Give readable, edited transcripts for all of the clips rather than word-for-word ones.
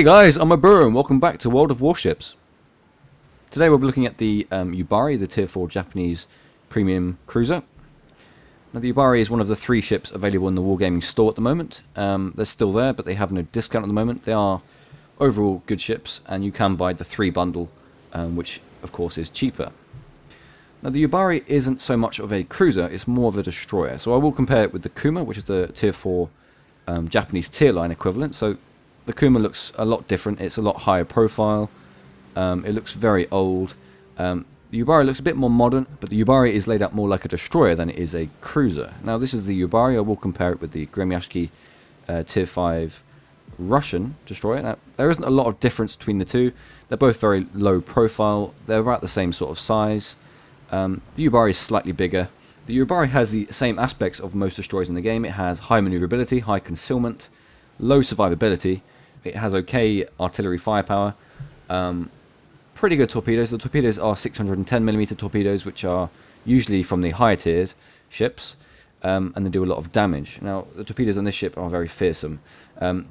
Hey guys, I'm Ubiru and welcome back to World of Warships. Today we'll be looking at the Yūbari, the Tier 4 Japanese Premium Cruiser. Now the Yūbari is one of the 3 ships available in the Wargaming store at the moment. They're still there, but they have no discount at the moment. They are overall good ships, and you can buy the 3 bundle, which of course is cheaper. Now the Yūbari isn't so much of a cruiser, it's more of a destroyer. So I will compare it with the Kuma, which is the Tier 4 Japanese tier line equivalent. So the Kuma looks a lot different, it's a lot higher profile, it looks very old. The Yūbari looks a bit more modern, but the Yūbari is laid out more like a destroyer than it is a cruiser. Now this is the Yūbari, I will compare it with the Gremyashki Tier 5 Russian destroyer. Now there isn't a lot of difference between the two, they're both very low profile, they're about the same sort of size. The Yūbari is slightly bigger. The Yūbari has the same aspects of most destroyers in the game. It has high maneuverability, high concealment, low survivability. It has okay artillery firepower, pretty good torpedoes. The torpedoes are 610mm torpedoes, which are usually from the higher tiered ships, and they do a lot of damage. Now, the torpedoes on this ship are very fearsome.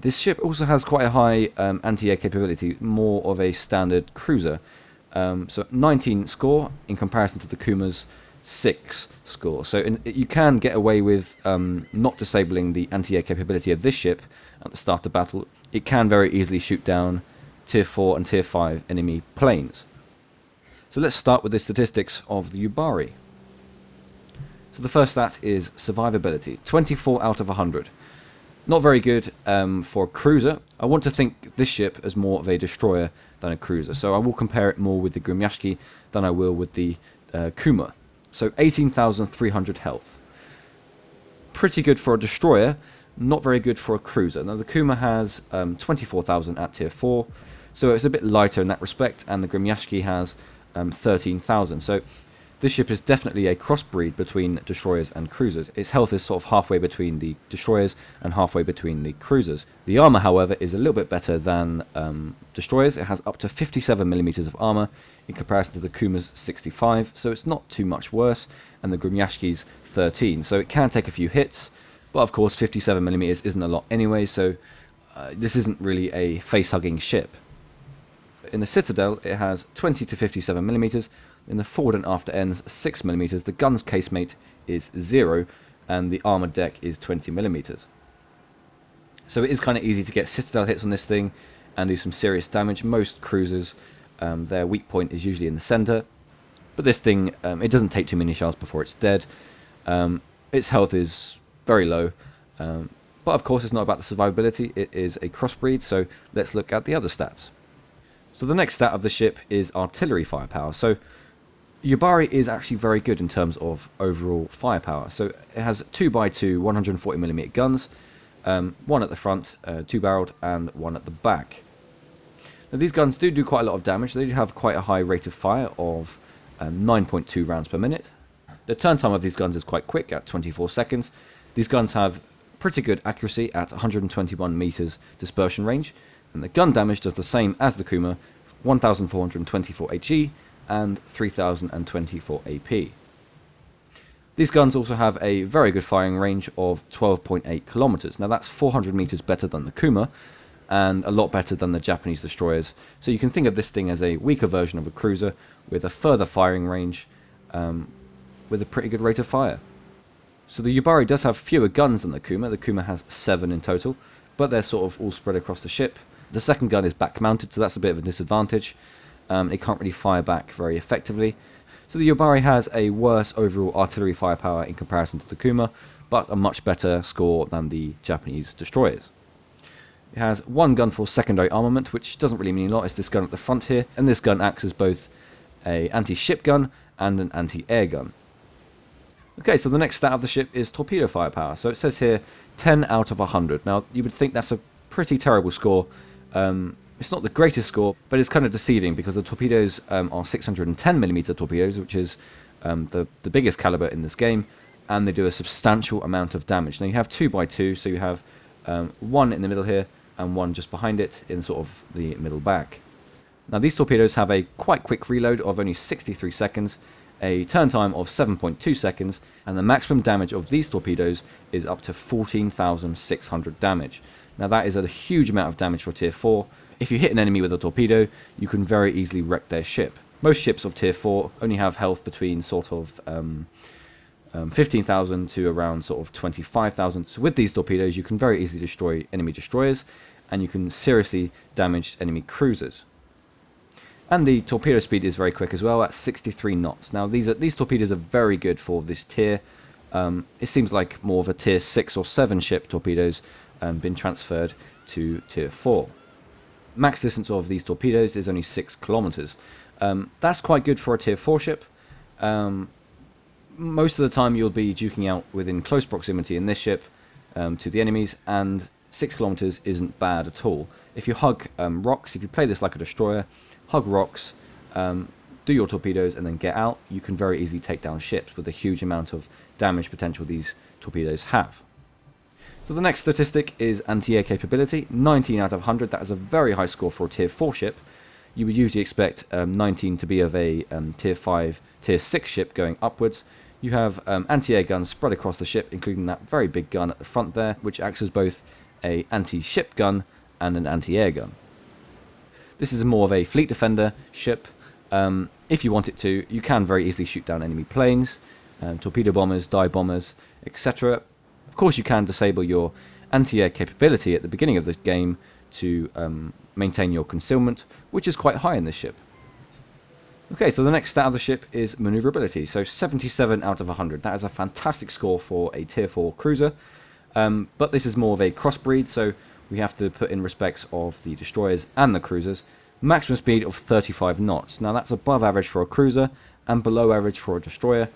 This ship also has quite a high anti-air capability, more of a standard cruiser. So 19 score in comparison to the Kuma's 6 score. So you can get away with not disabling the anti-air capability of this ship at the start of battle. It can very easily shoot down Tier 4 and Tier 5 enemy planes. So let's start with the statistics of the Yūbari. So the first stat is survivability, 24 out of 100. Not very good for a cruiser. I want to think this ship as more of a destroyer than a cruiser. So I will compare it more with the Gremyashki than I will with the Kuma. So 18,300 health. Pretty good for a destroyer, not very good for a cruiser. Now the Kuma has 24,000 at Tier 4, so it's a bit lighter in that respect, and the Gremyashki has 13,000. So this ship is definitely a crossbreed between destroyers and cruisers. Its health is sort of halfway between the destroyers and halfway between the cruisers. The armor, however, is a little bit better than destroyers. It has up to 57mm of armor in comparison to the Kuma's 65, so it's not too much worse, and the Gremyashki's 13. So it can take a few hits, but of course 57mm isn't a lot anyway, so this isn't really a face-hugging ship. In the Citadel, it has 20 to 57mm. In the forward and after ends, 6mm. The gun's casemate is 0, and the armored deck is 20mm. So it is kind of easy to get Citadel hits on this thing and do some serious damage. Most cruisers, their weak point is usually in the center, but this thing, it doesn't take too many shells before it's dead. Its health is very low, but of course it's not about the survivability, it is a crossbreed, so let's look at the other stats. So the next stat of the ship is artillery firepower. So Yūbari is actually very good in terms of overall firepower. So it has 2x2 140mm guns, one at the front, 2-barreled, and one at the back. Now these guns do quite a lot of damage. They do have quite a high rate of fire of 9.2 rounds per minute. The turn time of these guns is quite quick at 24 seconds. These guns have pretty good accuracy at 121 meters dispersion range, and the gun damage does the same as the Kuma, 1424 HE and 3024 AP. These guns also have a very good firing range of 12.8 kilometers. Now that's 400 meters better than the Kuma and a lot better than the Japanese destroyers. So you can think of this thing as a weaker version of a cruiser with a further firing range, with a pretty good rate of fire. So the Yūbari does have fewer guns than the Kuma. The Kuma has 7 in total, but they're sort of all spread across the ship. The second gun is back mounted, so that's a bit of a disadvantage. It can't really fire back very effectively. So the Yūbari has a worse overall artillery firepower in comparison to the Kuma, but a much better score than the Japanese destroyers. It has one gun for secondary armament, which doesn't really mean a lot. It's this gun at the front here, and this gun acts as both an anti-ship gun and an anti-air gun. Okay, so the next stat of the ship is torpedo firepower. So it says here 10 out of 100. Now you would think that's a pretty terrible score. It's not the greatest score, but it's kind of deceiving because the torpedoes are 610mm torpedoes, which is the biggest caliber in this game, and they do a substantial amount of damage. Now you have 2x2, so you have one in the middle here and one just behind it in sort of the middle back. Now these torpedoes have a quite quick reload of only 63 seconds, a turn time of 7.2 seconds, and the maximum damage of these torpedoes is up to 14,600 damage. Now that is a huge amount of damage for tier 4. If you hit an enemy with a torpedo, you can very easily wreck their ship. Most ships of tier 4 only have health between sort of 15,000 to around sort of 25,000. So with these torpedoes, you can very easily destroy enemy destroyers, and you can seriously damage enemy cruisers. And the torpedo speed is very quick as well, at 63 knots. Now these torpedoes are very good for this tier. It seems like more of a tier 6 or 7 ship torpedoes been transferred to tier 4. Max distance of these torpedoes is only 6 kilometers. That's quite good for a tier 4 ship. Most of the time you'll be duking out within close proximity in this ship to the enemies, and 6 kilometers isn't bad at all. If you hug rocks, if you play this like a destroyer, hug rocks, do your torpedoes and then get out, you can very easily take down ships with the huge amount of damage potential these torpedoes have. So the next statistic is anti-air capability, 19 out of 100. That is a very high score for a tier 4 ship. You would usually expect 19 to be of a tier 5, tier 6 ship going upwards. You have anti-air guns spread across the ship, including that very big gun at the front there, which acts as both an anti-ship gun and an anti-air gun. This is more of a fleet defender ship. If you want it to, you can very easily shoot down enemy planes, torpedo bombers, dive bombers, etc. Of course, you can disable your anti-air capability at the beginning of the game to maintain your concealment, which is quite high in this ship. Okay, so the next stat of the ship is maneuverability. So 77 out of 100. That is a fantastic score for a tier 4 cruiser. But this is more of a crossbreed, so we have to put in respects of the destroyers and the cruisers. Maximum speed of 35 knots. Now that's above average for a cruiser and below average for a destroyer.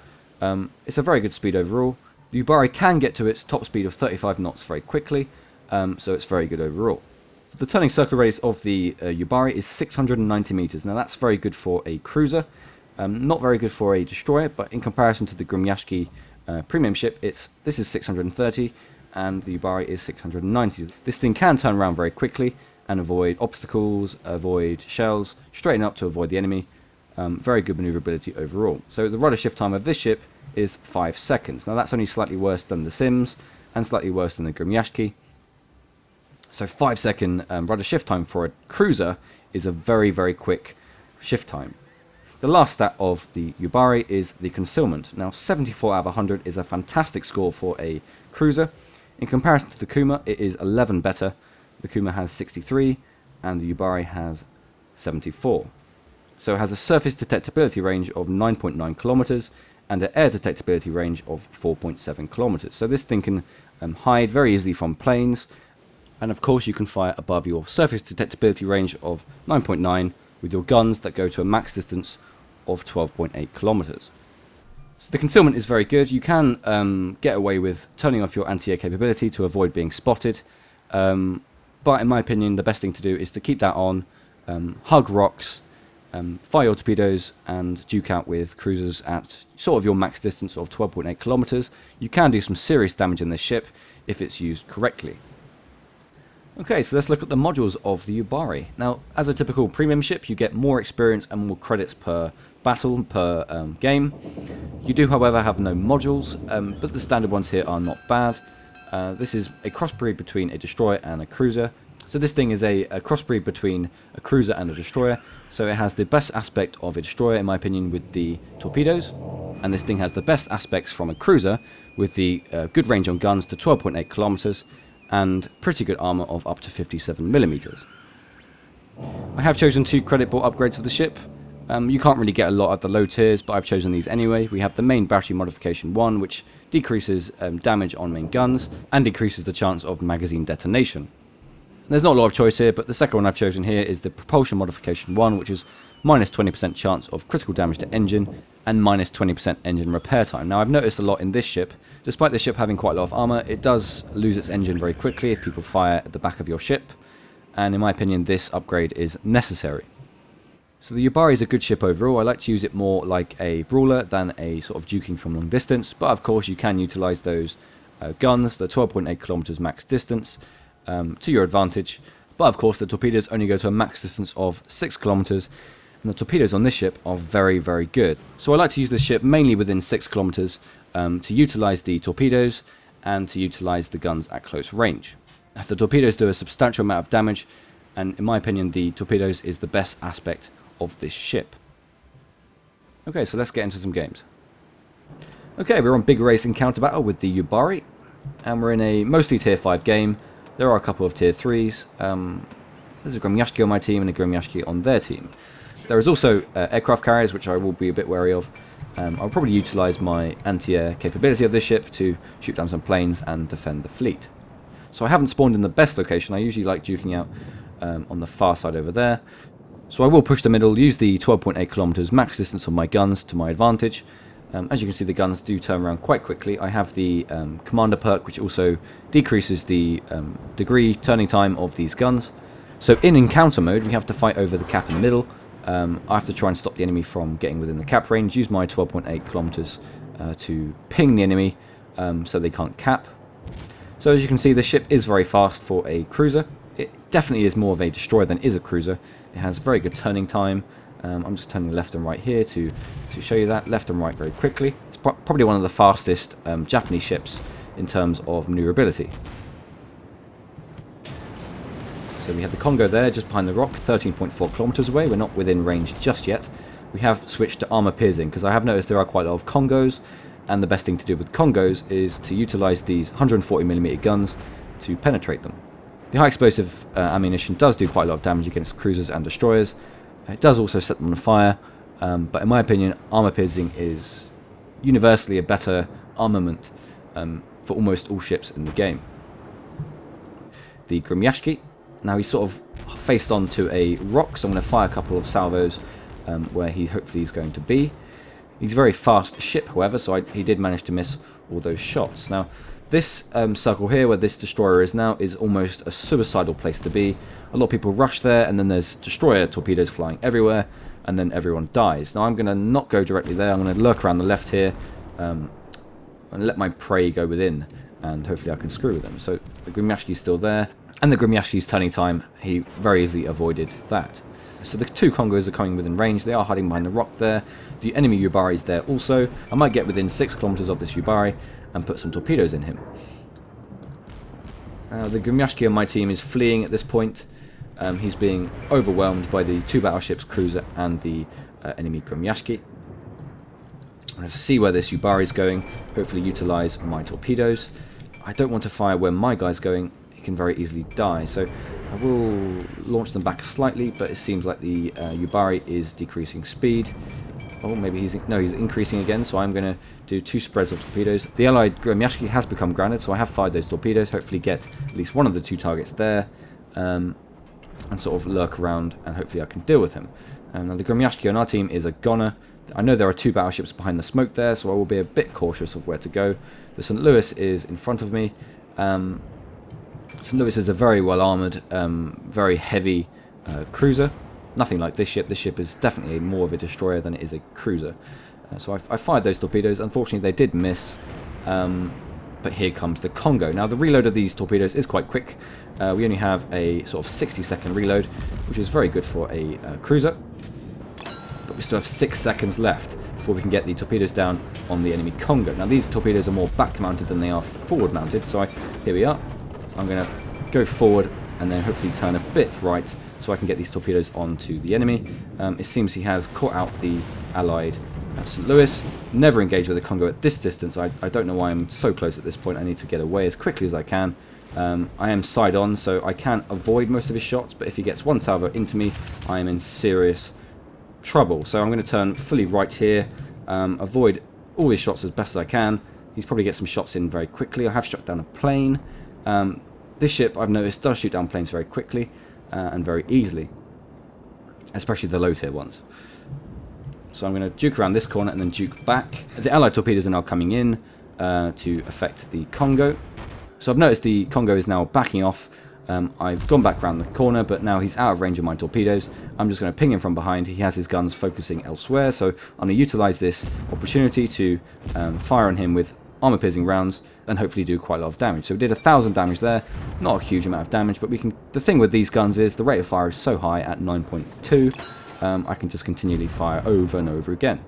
It's a very good speed overall. The Yūbari can get to its top speed of 35 knots very quickly, so it's very good overall. So the turning circle radius of the Yūbari is 690 meters. Now that's very good for a cruiser, not very good for a destroyer, but in comparison to the Grimyashki premium ship, this is 630 and the Yūbari is 690. This thing can turn around very quickly and avoid obstacles, avoid shells, straighten up to avoid the enemy. Very good maneuverability overall. So the rudder shift time of this ship is 5 seconds. Now that's only slightly worse than the Sims and slightly worse than the Grimyashki. So 5 second rudder shift time for a cruiser is a very, very quick shift time. The last stat of the Yūbari is the concealment. Now 74 out of 100 is a fantastic score for a cruiser. In comparison to the Kuma, it is 11 better. The Kuma has 63 and the Yūbari has 74. So it has a surface detectability range of 9.9 kilometers and an air detectability range of 4.7 kilometers. So this thing can hide very easily from planes, and of course you can fire above your surface detectability range of 9.9 with your guns that go to a max distance of 12.8 kilometers. So the concealment is very good. You can get away with turning off your anti-air capability to avoid being spotted, but in my opinion the best thing to do is to keep that on, hug rocks, fire your torpedoes and duke out with cruisers at sort of your max distance of 12.8 kilometers. You can do some serious damage in this ship if it's used correctly. Okay, so let's look at the modules of the Yūbari. Now, as a typical premium ship, you get more experience and more credits per battle, per game. You do, however, have no modules, but the standard ones here are not bad. This is a crossbreed between a destroyer and a cruiser. So this thing is a crossbreed between a cruiser and a destroyer. So it has the best aspect of a destroyer, in my opinion, with the torpedoes. And this thing has the best aspects from a cruiser with the good range on guns to 12.8 kilometers and pretty good armor of up to 57 millimeters. I have chosen 2 credit ball upgrades of the ship. You can't really get a lot at the low tiers, but I've chosen these anyway. We have the main battery modification 1, which decreases damage on main guns and decreases the chance of magazine detonation. There's not a lot of choice here, but the second one I've chosen here is the propulsion modification 1, which is minus 20% chance of critical damage to engine and minus 20% engine repair time. Now I've noticed a lot in this ship, despite the ship having quite a lot of armor, it does lose its engine very quickly if people fire at the back of your ship, and in my opinion this upgrade is necessary. So the Yūbari is a good ship overall. I like to use it more like a brawler than a sort of duking from long distance, but of course you can utilize those guns, the 12.8 kilometers max distance, to your advantage. But of course the torpedoes only go to a max distance of 6 kilometers, and the torpedoes on this ship are very, very good. So I like to use this ship mainly within 6 kilometers to utilize the torpedoes and to utilize the guns at close range. If the torpedoes do a substantial amount of damage, and in my opinion the torpedoes is the best aspect of this ship. Okay, so let's get into some games. Okay, we're on Big Race Encounter Battle with the Yūbari, and we're in a mostly tier 5 game. There are a couple of tier 3s. There's a Gremyashki on my team and a Gremyashki on their team. There is also aircraft carriers, which I will be a bit wary of. I'll probably utilise my anti-air capability of this ship to shoot down some planes and defend the fleet. So I haven't spawned in the best location. I usually like duking out on the far side over there. So I will push the middle, use the 12.8 kilometers max distance on my guns to my advantage. As you can see, the guns do turn around quite quickly. I have the commander perk, which also decreases the degree turning time of these guns. So in encounter mode, we have to fight over the cap in the middle. I have to try and stop the enemy from getting within the cap range, use my 12.8 kilometers to ping the enemy so they can't cap. So as you can see, the ship is very fast for a cruiser. It definitely is more of a destroyer than is a cruiser. It has very good turning time. I'm just turning left and right here to show you that. Left and right very quickly. It's probably one of the fastest Japanese ships in terms of maneuverability. So we have the Congo there, just behind the rock, 13.4 kilometers away. We're not within range just yet. We have switched to armor piercing, because I have noticed there are quite a lot of Congos, and the best thing to do with Congos is to utilize these 140mm guns to penetrate them. The high explosive ammunition does do quite a lot of damage against cruisers and destroyers. It does also set them on fire, but in my opinion, armor piercing is universally a better armament for almost all ships in the game. The Gremyashki, now he's sort of faced onto a rock, so I'm going to fire a couple of salvos where he hopefully is going to be. He's a very fast ship, however, so he did manage to miss all those shots. Now, this circle here, where this destroyer is now, is almost a suicidal place to be. A lot of people rush there, and then there's destroyer torpedoes flying everywhere, and then everyone dies. Now, I'm going to not go directly there. I'm going to lurk around the left here and let my prey go within, and hopefully I can screw with them. So the Gremyashki's still there, and the Gremyashki's turning time, he very easily avoided that. So the two Congos are coming within range. They are hiding behind the rock there. The enemy Yūbari is there also. I might get within 6 kilometers of this Yūbari and put some torpedoes in him. The Gremyashki on my team is fleeing at this point. He's being overwhelmed by the two battleships, cruiser and the enemy Gremyashki. I'm going to see where this Yūbari is going, hopefully utilize my torpedoes. I don't want to fire where my guy's going. He can very easily die, so I will launch them back slightly, but it seems like the Yūbari is decreasing speed. Oh, maybe he's increasing again, so I'm going to do 2 spreads of torpedoes. The allied Gremyashki has become grounded, so I have fired those torpedoes, hopefully get at least one of the 2 targets there, and sort of lurk around, and hopefully I can deal with him. Now the Gremyashki on our team is a goner. I know there are 2 battleships behind the smoke there, so I will be a bit cautious of where to go. The St. Louis is in front of me. St. Louis is a very well armoured, very heavy cruiser. Nothing like this ship. This ship is definitely more of a destroyer than it is a cruiser. So I fired those torpedoes. Unfortunately, they did miss. But here comes the Congo. Now, the reload of these torpedoes is quite quick. We only have a sort of 60-second reload, which is very good for a cruiser. But we still have 6 seconds left before we can get the torpedoes down on the enemy Congo. Now, these torpedoes are more back-mounted than they are forward-mounted. So here we are. I'm going to go forward and then hopefully turn a bit right so I can get these torpedoes onto the enemy. It seems he has caught out the allied St. Louis. Never engage with the Congo at this distance. I don't know why I'm so close at this point. I need to get away as quickly as I can. I am side on, so I can avoid most of his shots, but if he gets one salvo into me, I am in serious trouble. So I'm going to turn fully right here, avoid all his shots as best as I can. He's probably get some shots in very quickly. I have shot down a plane. This ship, I've noticed, does shoot down planes very quickly and very easily, especially the low tier ones. So I'm going to juke around this corner and then juke back. The allied torpedoes are now coming in to affect the Congo. So I've noticed the Congo is now backing off. I've gone back around the corner, but now he's out of range of my torpedoes. I'm just going to ping him from behind. He has his guns focusing elsewhere, so I'm going to utilize this opportunity to fire on him with armor-piercing rounds and hopefully do quite a lot of damage. So we did 1,000 damage there. Not a huge amount of damage, but we can. The thing with these guns is the rate of fire is so high at 9.2. I can just continually fire over and over again.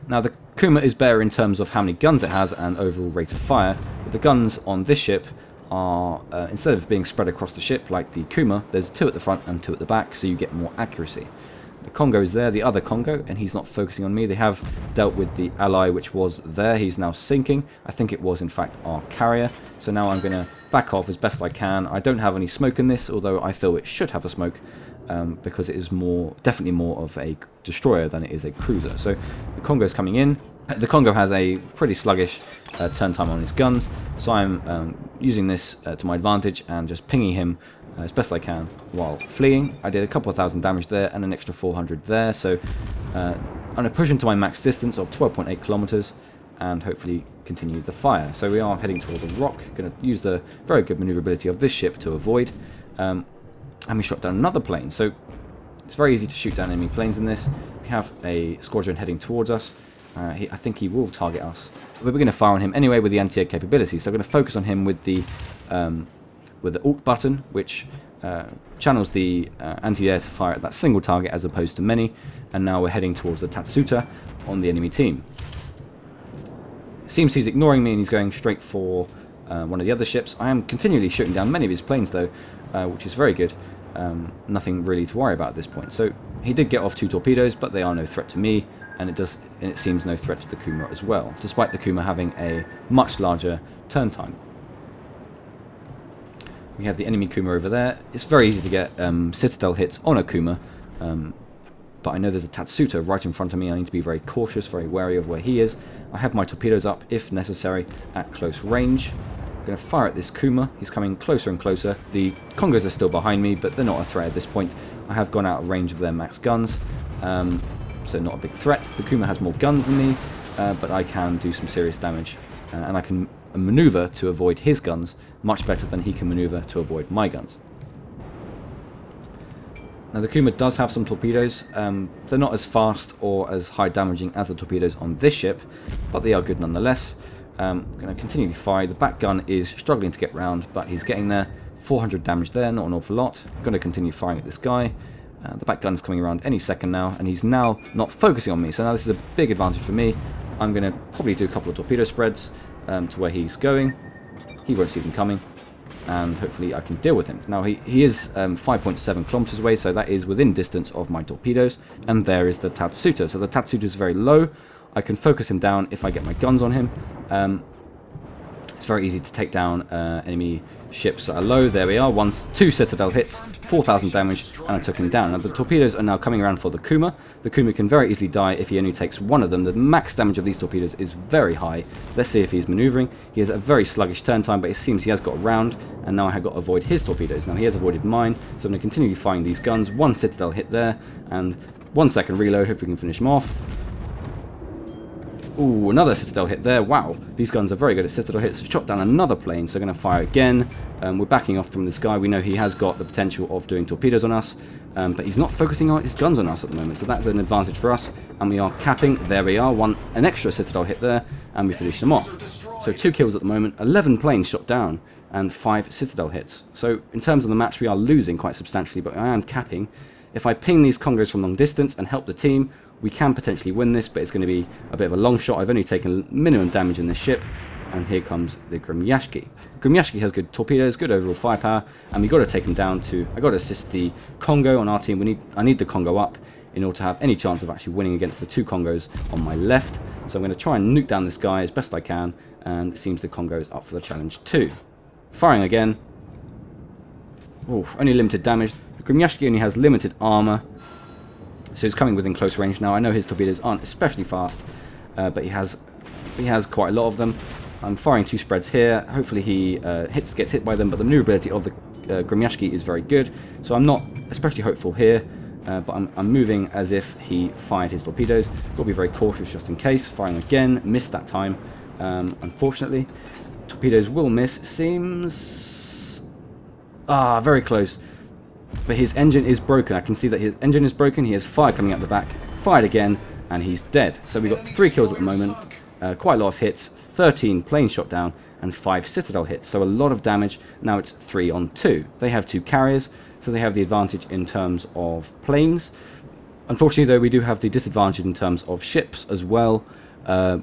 Now the Kuma is better in terms of how many guns it has and overall rate of fire, but the guns on this ship are, instead of being spread across the ship like the Kuma, there's 2 at the front and 2 at the back, so you get more accuracy. The Congo is there, the other Congo, and he's not focusing on me. They have dealt with the ally which was there. He's now sinking. I think it was in fact our carrier. So now I'm going to back off as best I can. I don't have any smoke in this, although I feel it should have a smoke, because it is definitely more of a destroyer than it is a cruiser. So the Congo is coming in. The Congo has a pretty sluggish turn time on his guns, so I'm using this to my advantage and just pinging him as best I can while fleeing. I did a couple of thousand damage there and an extra 400 there, so I'm going to push into my max distance of 12.8 kilometers and hopefully continue the fire. So we are heading towards a rock, going to use the very good maneuverability of this ship to avoid, and we shot down another plane. So it's very easy to shoot down enemy planes in this. We have a squadron heading towards us. I think he will target us, but we're going to fire on him anyway with the anti-air capability. So I'm going to focus on him with the Alt button, which channels the anti-air to fire at that single target as opposed to many. And now we're heading towards the Tatsuta on the enemy team. Seems he's ignoring me and he's going straight for one of the other ships. I am continually shooting down many of his planes though, which is very good. Nothing really to worry about at this point. So he did get off 2 torpedoes, but they are no threat to me, and it seems no threat to the Kuma as well, despite the Kuma having a much larger turn time. We have the enemy Kuma over there. It's very easy to get citadel hits on a Kuma, but I know there's a Tatsuta right in front of me. I need to be very cautious, very wary of where he is. I have my torpedoes up, if necessary, at close range. I'm going to fire at this Kuma. He's coming closer and closer. The Congos are still behind me, but they're not a threat at this point. I have gone out of range of their max guns, so not a big threat. The Kuma has more guns than me, but I can do some serious damage, and I can maneuver to avoid his guns much better than he can maneuver to avoid my guns. Now the Kuma does have some torpedoes. They're not as fast or as high damaging as the torpedoes on this ship, but they are good nonetheless. I'm going to continually fire. The back gun is struggling to get round, but he's getting there. 400 damage there, not an awful lot. I'm going to continue firing at this guy. The back gun's coming around any second now, and he's now not focusing on me, so now this is a big advantage for me. I'm going to probably do a couple of torpedo spreads to where he's going. He won't see them coming, and hopefully I can deal with him. Now he is 5.7 kilometers away, so that is within distance of my torpedoes, and there is the Tatsuta. So the Tatsuta is very low. I can focus him down if I get my guns on him. It's very easy to take down enemy ships that are low. There we are, 2 citadel hits, 4,000 damage, and I took him down. Now the torpedoes are now coming around for the Kuma. The Kuma can very easily die if he only takes one of them. The max damage of these torpedoes is very high. Let's see if he's maneuvering. He has a very sluggish turn time, but it seems he has got around, and now I have got to avoid his torpedoes. Now he has avoided mine, so I'm going to continue firing these guns. 1 citadel hit there, and 1 second reload. Hope we can finish him off. Ooh, another citadel hit there. Wow, these guns are very good at citadel hits. Shot down another plane, so going to fire again. We're backing off from this guy. We know he has got the potential of doing torpedoes on us, but he's not focusing his guns on us at the moment, so that's an advantage for us. And we are capping. There we are, an extra citadel hit there, and we finished them off. So 2 kills at the moment, 11 planes shot down, and 5 citadel hits. So in terms of the match, we are losing quite substantially, but I am capping. If I ping these Congos from long distance and help the team, we can potentially win this, but it's going to be a bit of a long shot. I've only taken minimum damage in this ship, and here comes the Grimyashki. Grimyashki has good torpedoes, good overall firepower, and we've got to take him down to... I've got to assist the Congo on our team. I need the Congo up in order to have any chance of actually winning against the 2 Congos on my left. So I'm going to try and nuke down this guy as best I can, and it seems the Congo is up for the challenge too. Firing again. Oh, only limited damage. The Grimyashki only has limited armor, so he's coming within close range now. I know his torpedoes aren't especially fast, but he has quite a lot of them. I'm firing 2 spreads here. Hopefully he gets hit by them, but the maneuverability of the Grimyashki is very good, so I'm not especially hopeful here, but I'm moving as if he fired his torpedoes. Got to be very cautious just in case. Firing again, missed that time, unfortunately. Torpedoes will miss, seems... very close. But his engine is broken. I can see that his engine is broken. He has fire coming out the back. Fired again, and he's dead. So we've got 3 kills at the moment. Quite a lot of hits. 13 planes shot down, and 5 citadel hits. So a lot of damage. Now it's 3 on 2. They have 2 carriers, so they have the advantage in terms of planes. Unfortunately, though, we do have the disadvantage in terms of ships as well.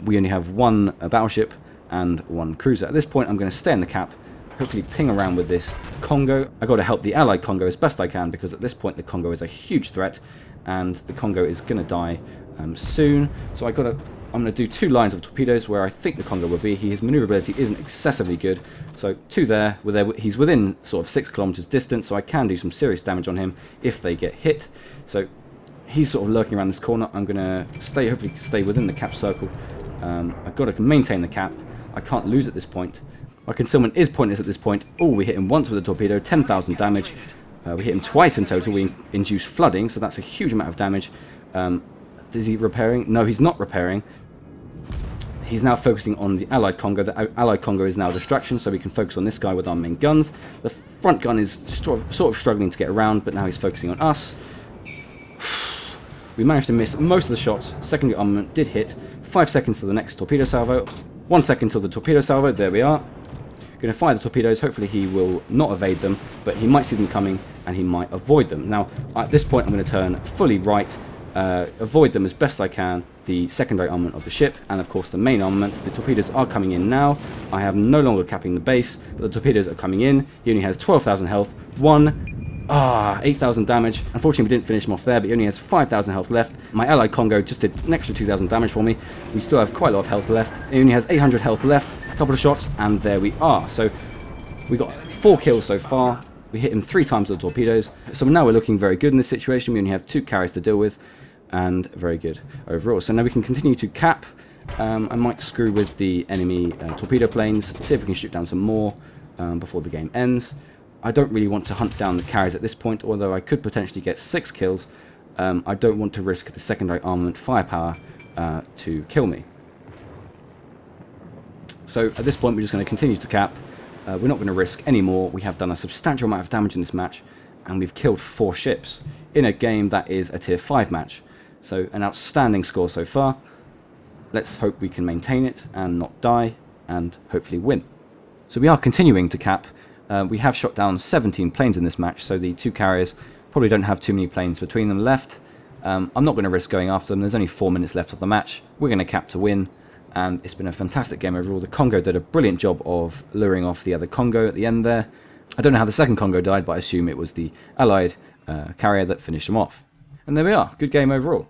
We only have 1 battleship and 1 cruiser. At this point, I'm going to stay in the cap hopefully ping around with this Congo. I got to help the allied Congo as best I can, because at this point the Congo is a huge threat, and the Congo is going to die soon. So I'm going to do 2 lines of torpedoes where I think the Congo will be. His maneuverability isn't excessively good, so 2 there. He's within sort of 6 kilometers distance, so I can do some serious damage on him if they get hit. So he's sort of lurking around this corner. I'm going to hopefully stay within the cap circle. I've got to maintain the cap. I can't lose at this point. My concealment is pointless at this point. Oh, we hit him once with a torpedo, 10,000 damage. We hit him twice in total. We induced flooding, so that's a huge amount of damage. Is he repairing? No, he's not repairing. He's now focusing on the allied Congo. The allied Congo is now a distraction, so we can focus on this guy with our main guns. The front gun is sort of struggling to get around, but now he's focusing on us. We managed to miss most of the shots. Secondary armament did hit. 5 seconds to the next torpedo salvo. 1 second till the torpedo salvo. There we are. Going to fire the torpedoes. Hopefully he will not evade them, but he might see them coming and he might avoid them. Now, at this point, I'm going to turn fully right, avoid them as best I can, the secondary armament of the ship, and of course the main armament. The torpedoes are coming in now. I have no longer capping the base, but the torpedoes are coming in. He only has 12,000 health. 8,000 damage. Unfortunately, we didn't finish him off there, but he only has 5,000 health left. My allied Congo just did an extra 2,000 damage for me. We still have quite a lot of health left. He only has 800 health left. A couple of shots, and there we are. So we got 4 kills so far. We hit him 3 times with the torpedoes. So now we're looking very good in this situation. We only have 2 carriers to deal with, and very good overall. So now we can continue to cap. I might screw with the enemy torpedo planes, see if we can shoot down some more before the game ends. I don't really want to hunt down the carriers at this point, although I could potentially get 6 kills. I don't want to risk the secondary armament firepower to kill me. So at this point we're just going to continue to cap. We're not going to risk any more. We have done a substantial amount of damage in this match, and we've killed 4 ships in a game that is a tier 5 match. So an outstanding score so far. Let's hope we can maintain it and not die, and hopefully win. So we are continuing to cap. We have shot down 17 planes in this match, so the 2 carriers probably don't have too many planes between them left. I'm not going to risk going after them. There's only 4 minutes left of the match. We're going to cap to win, and it's been a fantastic game overall. The Congo did a brilliant job of luring off the other Congo at the end there. I don't know how the second Congo died, but I assume it was the allied carrier that finished him off. And there we are. Good game overall.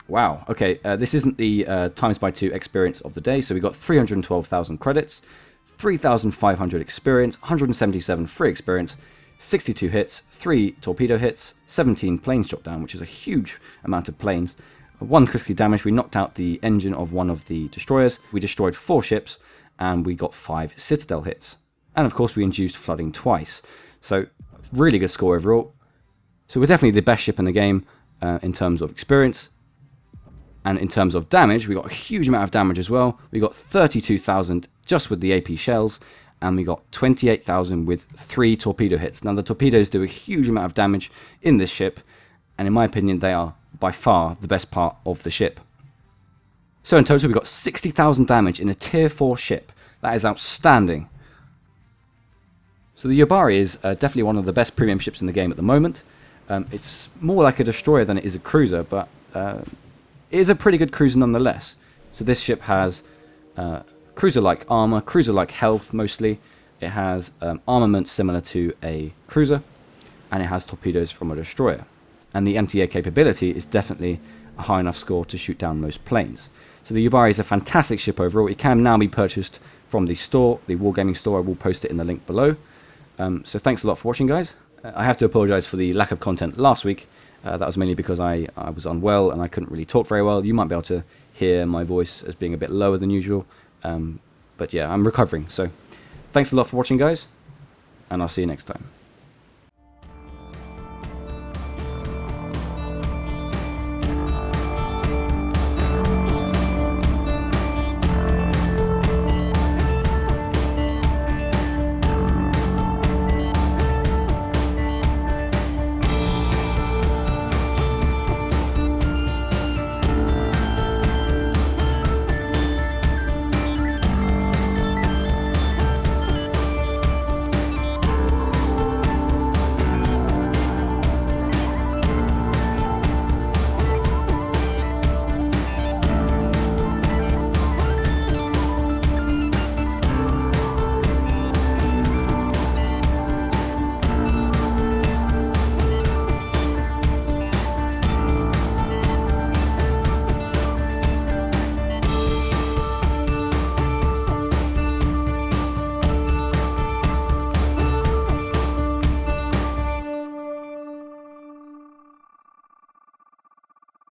Wow. Okay, this isn't the times by 2 experience of the day, so we got 312,000 credits. 3,500 experience, 177 free experience, 62 hits, 3 torpedo hits, 17 planes shot down, which is a huge amount of planes. 1 critically damaged. We knocked out the engine of one of the destroyers. We destroyed 4 ships, and we got 5 citadel hits. And of course we induced flooding twice. So really good score overall. So we're definitely the best ship in the game in terms of experience. And in terms of damage, we got a huge amount of damage as well. We got 32,000 just with the AP shells, and we got 28,000 with 3 torpedo hits. Now the torpedoes do a huge amount of damage in this ship, and in my opinion they are by far the best part of the ship. So in total we got 60,000 damage in a tier 4 ship. That is outstanding. So the Yūbari is definitely one of the best premium ships in the game at the moment. It's more like a destroyer than it is a cruiser, but it is a pretty good cruiser nonetheless. So this ship has cruiser-like armor, cruiser-like health mostly. It has armament similar to a cruiser, and it has torpedoes from a destroyer. And the anti-air capability is definitely a high enough score to shoot down most planes. So the Yūbari is a fantastic ship overall. It can now be purchased from the store, the Wargaming store. I will post it in the link below. So thanks a lot for watching, guys. I have to apologize for the lack of content last week. That was mainly because I was unwell and I couldn't really talk very well. You might be able to hear my voice as being a bit lower than usual. But yeah, I'm recovering. So thanks a lot for watching, guys, and I'll see you next time.